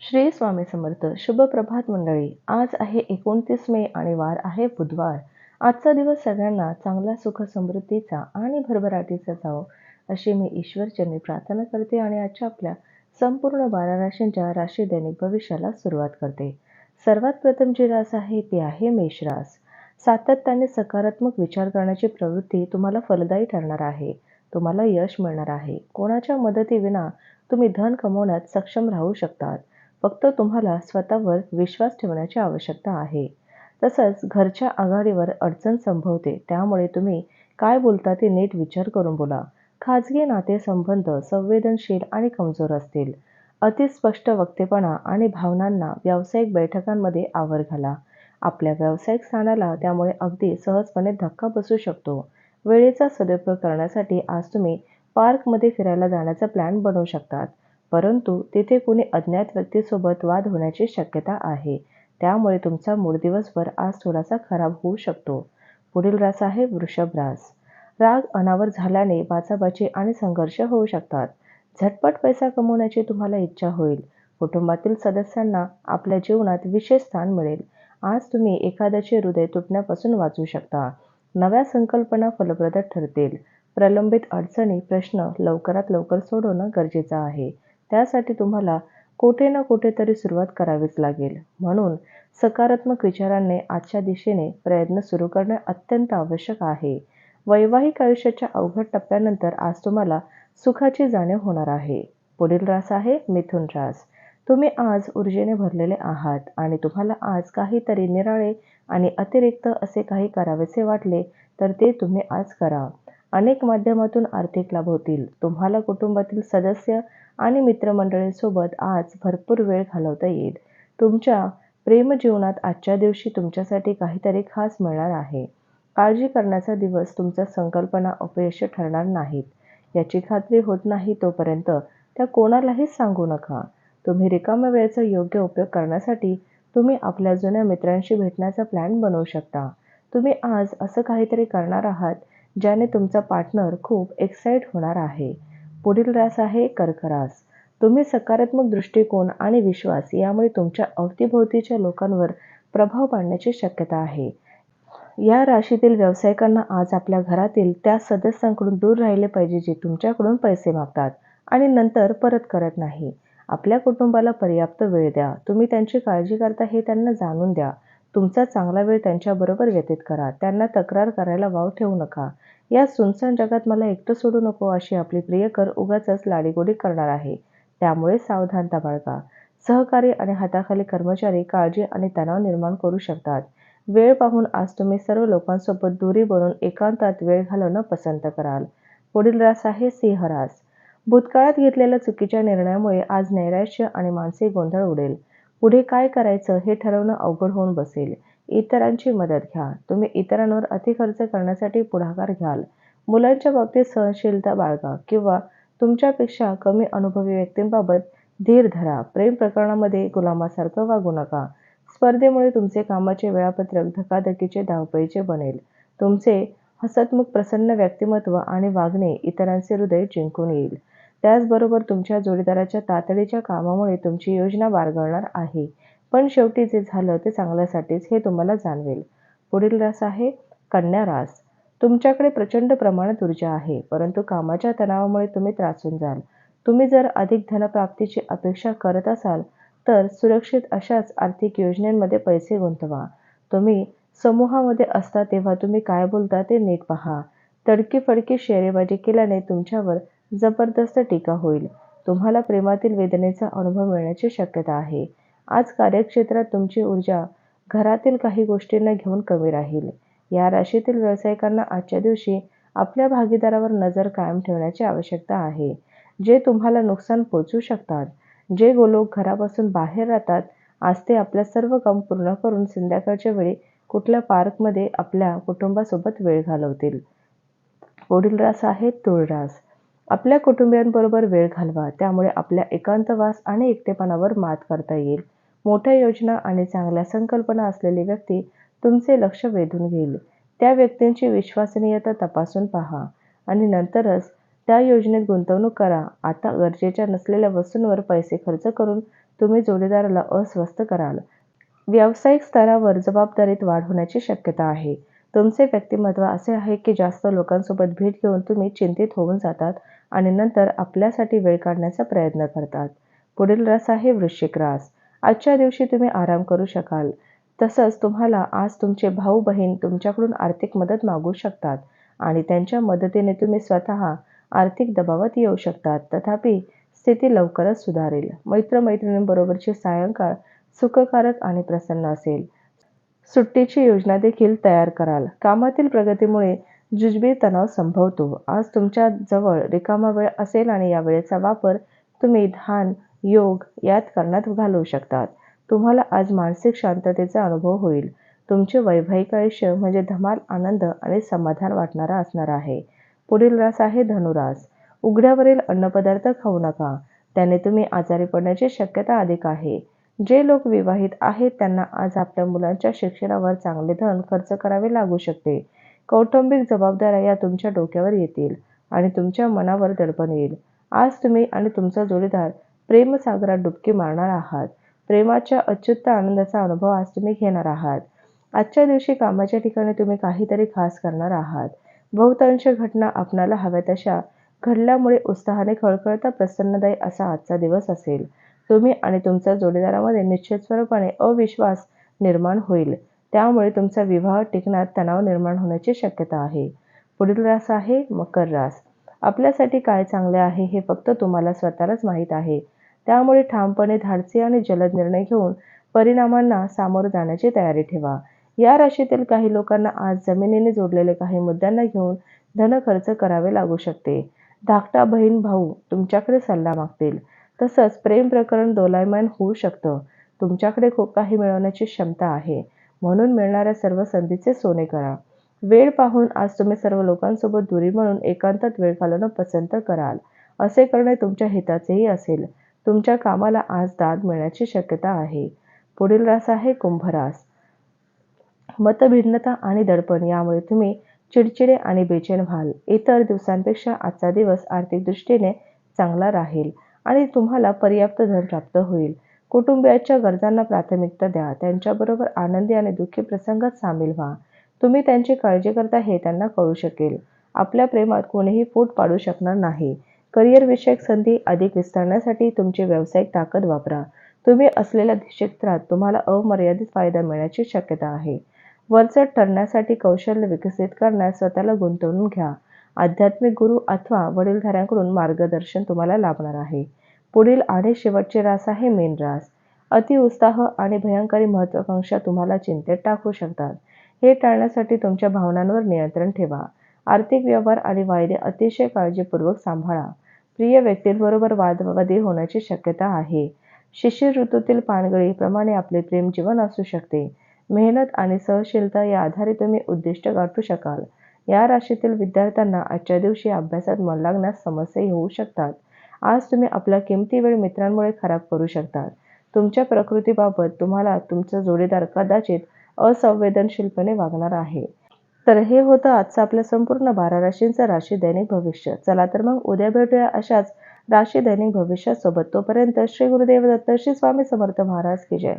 श्री स्वामी समर्थ. शुभ प्रभात मंडळी. आज आहे 29 मे आणि वार आहे बुधवार. आजचा दिवस सगळ्यांना चांगला, सुख, समृद्धीचा आणि भरभराटीचा जावो अशी मी ईश्वरचरणी प्रार्थना करते आणि आजच्या आपल्या संपूर्ण 12 राशींच्या राशी दैनिक भविष्याला सुरुवात करते. सर्वात प्रथम जी रास आहे ती आहे मेष रास. सातत्याने सकारात्मक विचार करण्याची प्रवृत्ती तुम्हाला फलदायी ठरणार आहे. तुम्हाला यश मिळणार आहे. कोणाच्या मदतीविना तुम्ही धन कमवण्यात सक्षम राहू शकतात. फक्त तुम्हाला स्वतःवर विश्वास ठेवण्याची आवश्यकता आहे. तसंच घरच्या आघाडीवर अडचण संभवते, त्यामुळे तुम्ही काय बोलता ते नीट विचार करून बोला. खाजगी नातेसंबंध संवेदनशील आणि कमजोर असतील. अतिस्पष्ट वक्तेपणा आणि भावनांना व्यावसायिक बैठकांमध्ये आवर घाला. आपल्या व्यावसायिक स्थानाला त्यामुळे अगदी सहजपणे धक्का बसू शकतो. वेळेचा सदुपयोग करण्यासाठी आज तुम्ही पार्कमध्ये फिरायला जाण्याचा प्लॅन बनवू शकतात. परंतु तिथे कोणी अज्ञात व्यक्तीसोबत वाद होण्याची शक्यता आहे. त्यामुळे तुमचा मूड दिवसभर आज थोडासा खराब होऊ शकतो. पुढील रास आहे वृषभ रास. राग अनावर झाल्याने बाचाबाची आणि संघर्ष होऊ शकतात. झटपट पैसा कमवण्याची तुम्हाला इच्छा होईल. कुटुंबातील सदस्यांना आपल्या जीवनात विशेष स्थान मिळेल. आज तुम्ही एखाद्याचे हृदय तुटण्यापासून वाचू शकता. नव्या संकल्पना फलप्रद ठरतील. प्रलंबित अडचणी प्रश्न लवकरात लवकर सोडवणं गरजेचं आहे. त्यासाठी तुम्हाला कुठे ना कुठेतरी सुरुवात करावीच लागेल. म्हणून सकारात्मक विचारांनी आजच्या दिशेने प्रयत्न सुरू करणे अत्यंत आवश्यक आहे. वैवाहिक आयुष्याच्या अवघड टप्प्यानंतर आज तुम्हाला सुखाची जाणीव होणार आहे. पुढील रास आहे मिथुन रास. तुम्ही आज ऊर्जेने भरलेले आहात आणि तुम्हाला आज काहीतरी निराळे आणि अतिरिक्त असे काही करावेसे वाटले तर ते तुम्ही आज करा. अनेक माध्यमातून आर्थिक लाभ होतील. तुम्हाला कुटुंबातील सदस्य आणि मित्रमंडळींसोबत आज भरपूर वेळ घालवता येईल. तुमच्या प्रेमजीवनात आजच्या दिवशी तुमच्यासाठी काहीतरी खास मिळणार आहे. काळजी करण्याचा दिवस. तुमच्या संकल्पना अपयशी ठरणार नाहीत याची खात्री होत नाही तोपर्यंत त्या कोणालाही सांगू नका. तुम्ही रिकाम्या वेळेचा योग्य उपयोग करण्यासाठी तुम्ही आपल्या जुन्या मित्रांशी भेटण्याचा प्लॅन बनवू शकता. तुम्ही आज असं काहीतरी करणार आहात ज्याने तुमचा पार्टनर खूप एक्साइट होणार आहे. पुढील रास आहे कर्क रास. तुम्ही सकारात्मक दृष्टिकोन आणि विश्वास यामुळे तुमच्या अवतीभोवतीच्या लोकांवर प्रभाव पाडण्याची शक्यता आहे. या राशीतील व्यावसायिकांना आज आपल्या घरातील त्या सदस्यांकडून दूर राहिले पाहिजे जे तुमच्याकडून पैसे मागतात आणि नंतर परत करत नाही. आपल्या कुटुंबाला पर्याप्त वेळ द्या. तुम्ही त्यांची काळजी करता हे त्यांना जाणून द्या. तुमचा चांगला वेळ त्यांच्याबरोबर व्यतीत करा. त्यांना तक्रार करायला वाव ठेवू नका. या सुनसान जगात मला एकटं सोडू नको अशी आपली प्रियकर उगाचच लाडीगोडी करणार आहे. त्यामुळे सावधानता बाळगा. सहकारी आणि हाताखाली कर्मचारी काळजी आणि तणाव निर्माण करू शकतात. वेळ पाहून आज तुम्ही सर्व लोकांसोबत दूरी बनवून एकांतात वेळ घालवणं पसंत कराल. पुढील रास आहे सिंह रास. भूतकाळात घेतलेल्या चुकीच्या निर्णयामुळे आज नैराश्य आणि मानसिक गोंधळ उडेल. पुढे काय करायचं हे ठरवणं अवघड होऊन बसेल. इतरांची मदत घ्या. तुम्ही इतरांवर अतिखर्च करण्यासाठी पुढाकार घ्याल. मुलांच्या बाबतीत सहनशीलता बाळगा किंवा तुमच्यापेक्षा कमी अनुभवी व्यक्तींबाबत धीर धरा. प्रेम प्रकरणामध्ये गुलामासारखं वागू नका. स्पर्धेमुळे तुमचे कामाचे वेळापत्रक धकाधकीचे धावपळीचे बनेल. तुमचे हसतमुख प्रसन्न व्यक्तिमत्व आणि वागणे इतरांचे हृदय जिंकून येईल. त्याचबरोबर तुमच्या जोडीदाराच्या तातडीच्या कामामुळे तुमची योजना बारगळणार आहे. पण शेवटी जे झालं ते चांगल्यासाठीच हे तुम्हाला जाणवेल. पुढील रास आहे कन्या रास. तुमच्याकडे प्रचंड प्रमाणात ऊर्जा आहे, परंतु कामाच्या तणावामुळे तुम्ही त्रासून जाल. तुम्ही जर अधिक धनप्राप्तीची अपेक्षा करत असाल तर सुरक्षित अशाच आर्थिक योजनांमध्ये पैसे गुंतवा. तुम्ही समूहामध्ये असता तेव्हा तुम्ही काय बोलता ते नीट पहा. तडकी-फडकी शेरेबाजी केल्याने तुमच्यावर जबरदस्त टीका होईल. तुम्हाला प्रेमातील वेदनेचा अनुभव मिळण्याची शक्यता आहे. आज कार्यक्षेत्रात तुमची ऊर्जा घरातील काही गोष्टींना घेऊन कमी राहील. या राशीतील व्यावसायिकांना आजच्या दिवशी आपल्या भागीदारावर नजर कायम ठेवण्याची आवश्यकता आहे, जे तुम्हाला नुकसान पोहोचवू शकतात. जे लोक घरापासून बाहेर राहतात आज ते आपल्या सर्व काम पूर्ण करून संध्याकाळच्या वेळी कुठल्या पार्कमध्ये आपल्या कुटुंबासोबत वेळ घालवतील. पुढील रास आहे तुळ रास. आपल्या कुटुंबियांबरोबर वेळ घालवा. त्यामुळे आपल्या एकांतवास आणि एकटेपणावर मात करता येईल. मोठ्या योजना आणि चांगल्या संकल्पना असलेली व्यक्ती तुमचे लक्ष वेधून घेईल. त्या व्यक्तींची विश्वसनीयता तपासून पहा आणि नंतरच त्या योजनेत गुंतवणूक करा. आता गरजेच्या नसलेल्या वस्तूंवर पैसे खर्च करून तुम्ही जोडीदाराला अस्वस्थ कराल. व्यावसायिक स्तरावर जबाबदारीत वाढ होण्याची शक्यता आहे. तुमचे व्यक्तिमत्व असे आहे की जास्त लोकांसोबत भेट घेऊन तुम्ही चिंतित होऊन जातात आणि नंतर आपल्यासाठी वेळ काढण्याचा प्रयत्न करतात. पुढील रास आहे वृश्चिक रास. आजच्या दिवशी तुम्ही आराम करू शकाल. तसंच तुम्हाला आज तुमचे भाऊ-बहीण तुमच्याकडून आर्थिक मदत मागू शकतात आणि त्यांच्या मदतीने तुम्ही स्वतः आर्थिक दबावात येऊ शकतात. तथापि स्थिती लवकरच सुधारेल. मित्र-मैत्रिणींबरोबरची सायंकाळ सुखकारक आणि प्रसन्न असेल. सुट्टीची योजना देखील तयार कराल. कामातील प्रगतीमुळे जुजबी तणाव संभवतो. आज तुमच्या जवळ रिकामा वेळ असेल आणि या वेळेचा वापर तुम्ही ध्यान, योग यात करण्यात घालवू शकतात. तुम्हाला आज मानसिक शांततेचा अनुभव होईल. तुमचे वैवाहिक आयुष्य म्हणजे धमाल, आनंद आणि समाधान वाटणारा असणार आहे. पुढील रास आहे धनुरास. उघड्यावरील अन्नपदार्थ खाऊ नका. त्याने तुम्ही आजारी पडण्याची शक्यता अधिक आहे. जे लोक विवाहित आहेत त्यांना आज आपल्या मुलांच्या शिक्षणावर चांगले धन खर्च करावे लागू शकते. कौटुंबिक जबाबदाऱ्या या तुमच्या डोक्यावर येतील आणि तुमच्या मनावर दडपण येईल. आज तुम्ही आणि तुमचा जोडीदार प्रेमसागरात डुबकी मारणार आहात. प्रेमाच्या अच्युत आनंदाचा अनुभव आज तुम्ही घेणार आहात. आजच्या दिवशी कामाच्या ठिकाणी तुम्ही काहीतरी खास करणार आहात. बहुतांश घटना आपणाला हव्या तशा घडल्यामुळे उत्साहाने खळखळता प्रसन्नदायी असा आजचा दिवस असेल. तुम्ही आणि तुमच्या जोडीदारामध्ये निश्चितपणे अविश्वास निर्माण होईल. त्यामुळे तुमचा विवाह टिकण्यात तणाव निर्माण होण्याची शक्यता आहे. पुढील रास आहे मकर रास. आपल्यासाठी काय चांगले आहे हे फक्त तुम्हाला स्वतःलाच माहीत आहे. त्यामुळे ठामपणे धाडसी आणि जलद निर्णय घेऊन परिणामांना सामोरं जाण्याची तयारी ठेवा. या राशीतील काही लोकांना आज जमिनीने जोडलेले काही मुद्द्यांना घेऊन धनखर्च करावे लागू शकते. धाकटा बहीण भाऊ तुमच्याकडे सल्ला मागतील. तसंच प्रेम प्रकरण दोलायमान होऊ शकतं. तुमच्याकडे खूप काही मिळवण्याची क्षमता आहे. म्हणून मिळणाऱ्या सर्व संधीचे सोने करा. वेळ पाहून आज तुम्ही सर्व लोकांसोबत दूरी म्हणून एकांतात वेळ घालवणं पसंत कराल. असे करणे तुमच्या हिताचेही असेल. तुमच्या कामाला आज दाद मिळण्याची शक्यता आहे. पुढील रास आहे कुंभ रास. मतभिन्नता आणि दडपण यामुळे तुम्ही चिडचिडे आणि बेचैन व्हाल. इतर दिवसांपेक्षा आजचा दिवस आर्थिक दृष्टीने चांगला राहील आणि तुम्हाला पर्याप्त धन प्राप्त होईल. कुटुंबियांच्या गरजांना प्राथमिकता द्या. त्यांच्याबरोबर आनंदी आणि दुःखी प्रसंगात सामील व्हा. तुम्ही त्यांची काळजी करता हे त्यांना कळू शकेल. आपल्या प्रेमात कोणीही फूट पाडू शकणार नाही. करिअरविषयक संधी अधिक विस्तारण्यासाठी तुमची व्यावसायिक ताकद वापरा. तुम्ही असलेल्या क्षेत्रात तुम्हाला अमर्यादित फायदा मिळण्याची शक्यता आहे. वरचढ ठरण्यासाठी कौशल्य विकसित करण्यात स्वतःला गुंतवून घ्या. आध्यात्मिक गुरु अथवा वडीलधाऱ्यांकडून मार्गदर्शन तुम्हाला लाभणार आहे. पुढील आणि शेवटचे रास आहे मीन रास. अतिउत्साह आणि भयंकर महत्त्वाकांक्षा तुम्हाला चिंतेत टाकू शकतात. हे टाळण्यासाठी तुमच्या भावनांवर नियंत्रण ठेवा. आर्थिक व्यवहार आणि वायदे अतिशय काळजीपूर्वक सांभाळा. प्रिय व्यक्तींबरोबर वादविवाद होण्याची शक्यता आहे. शिशिर ऋतूतील पानगळीप्रमाणे आपले प्रेम जीवन असू शकते. मेहनत आणि सहनशीलता या आधारे तुम्ही उद्दिष्ट गाठू शकाल. या राशीतील विद्यार्थ्यांना आजच्या दिवशी अभ्यासात मन लागण्यास समस्या येऊ शकतात. आज तुम्ही आपला किमती वेळ मित्रांमुळे खराब करू शकता. तुमच्या प्रकृतीबाबत तुम्हाला तुमचा जोडीदार कदाचित असंवेदनशीलपणे वागणार आहे. तर हे होतं आजचं आपल्या संपूर्ण 12 राशींचं राशी दैनिक भविष्य. चला तर मग उद्या भेटूया अशाच राशी दैनिक भविष्यासोबत. तोपर्यंत श्री गुरुदेव दत्त, श्री स्वामी समर्थ महाराज की जय.